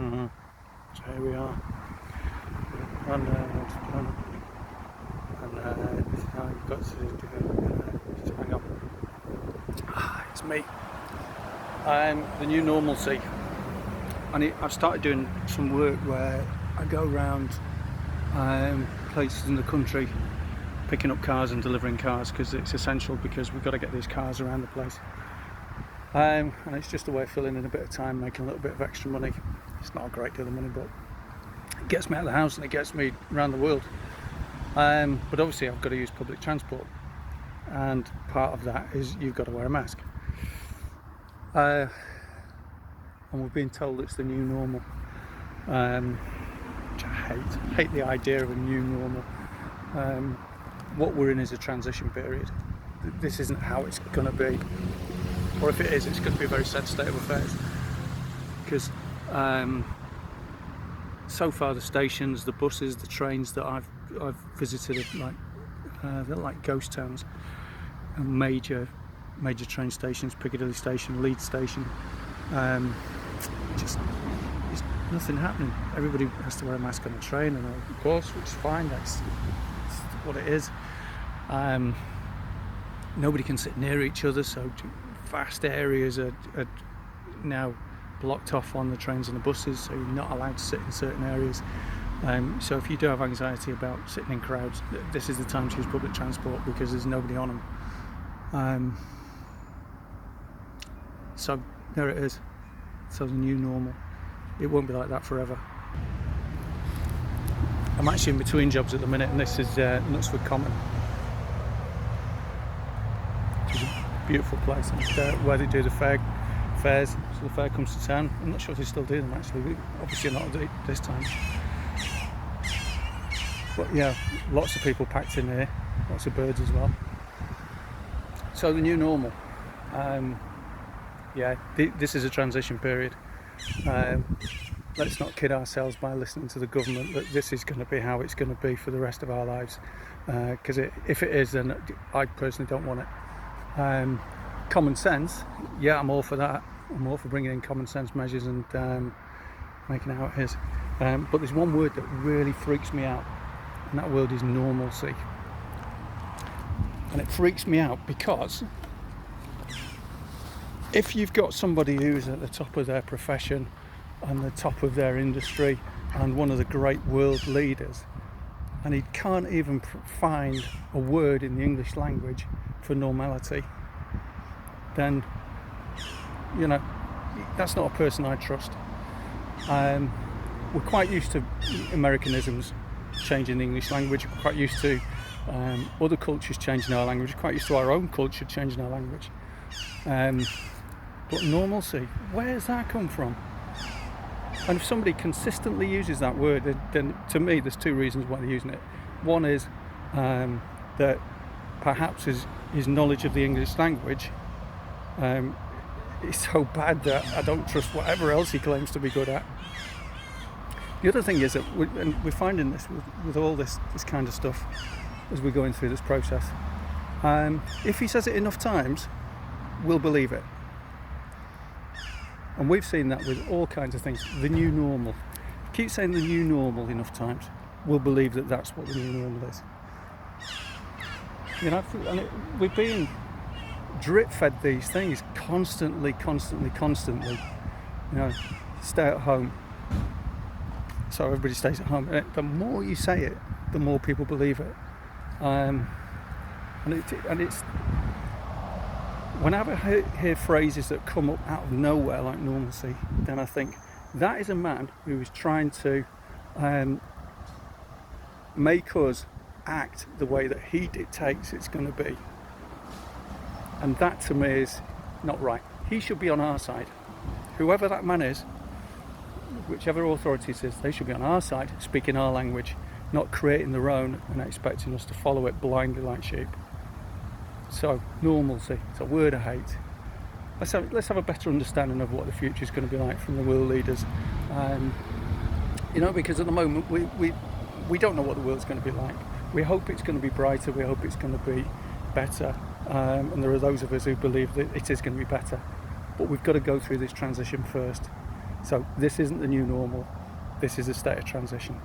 Mm-hmm. So here we are, and this is how you've got to do it. Just hang on. It's me. The new normalcy. And I've started doing some work where I go around places in the country picking up cars and delivering cars, because it's essential, because we've got to get these cars around the place. And it's just a way of filling in a bit of time, making a little bit of extra money. It's not a great deal of money, but it gets me out of the house and it gets me around the world. But obviously I've got to use public transport, and part of that is you've got to wear a mask. And we've been told it's the new normal, which I hate the idea of a new normal. What we're in is a transition period. This isn't how it's going to be, or if it is, it's going to be a very sad state of affairs, because so far the stations, the buses, the trains that I've visited are they're like ghost towns. And major train stations, Piccadilly Station, Leeds Station, just there's nothing happening. Everybody has to wear a mask on the train, and of course, which is fine, that's what it is. Nobody can sit near each other, so vast areas are now blocked off on the trains and the buses, so you're not allowed to sit in certain areas. So if you do have anxiety about sitting in crowds, this is the time to use public transport, because there's nobody on them. So there it is. So the new normal. It won't be like that forever. I'm actually in between jobs at the minute, and this is Knutsford Common. It's a beautiful place, and where they do the fairs. So the fair comes to town. I'm not sure if they still do them actually. Obviously not this time. But yeah, lots of people packed in here. Lots of birds as well. So the new normal. This is a transition period. Let's not kid ourselves by listening to the government that this is going to be how it's going to be for the rest of our lives, because if it is, then I personally don't want it. Common sense, yeah, I'm all for that. I'm all for bringing in common sense measures and making it how it is. But there's one word that really freaks me out, and that word is normalcy. And it freaks me out because if you've got somebody who's at the top of their profession and the top of their industry and one of the great world leaders, and he can't even find a word in the English language for normality, then, you know, that's not a person I trust. We're quite used to Americanisms changing the English language. We're quite used to other cultures changing our language. We're quite used to our own culture changing our language. But normalcy, where's that come from? And if somebody consistently uses that word, then to me there's two reasons why they're using it. One is that perhaps his knowledge of the English language is so bad that I don't trust whatever else he claims to be good at. The other thing is that we're finding this with all this kind of stuff as we're going through this process. If he says it enough times, we'll believe it. And we've seen that with all kinds of things. The new normal. Keep saying the new normal enough times, we'll believe that that's what the new normal is. You know, and we're being drip-fed these things constantly. You know, stay at home. So everybody stays at home. And the more you say it, the more people believe it. And it's whenever I hear phrases that come up out of nowhere like normalcy, then I think that is a man who is trying to make us act the way that he dictates it's going to be. And that to me is not right. He should be on our side. Whoever that man is, whichever authority it is, they should be on our side, speaking our language, not creating their own and expecting us to follow it blindly like sheep. So, normalcy, it's a word I hate. Let's have a better understanding of what the future is going to be like from the world leaders. You know, because at the moment we don't know what the world's going to be like. We hope it's going to be brighter, we hope it's going to be better, and there are those of us who believe that it is going to be better. But we've got to go through this transition first. So this isn't the new normal, this is a state of transition.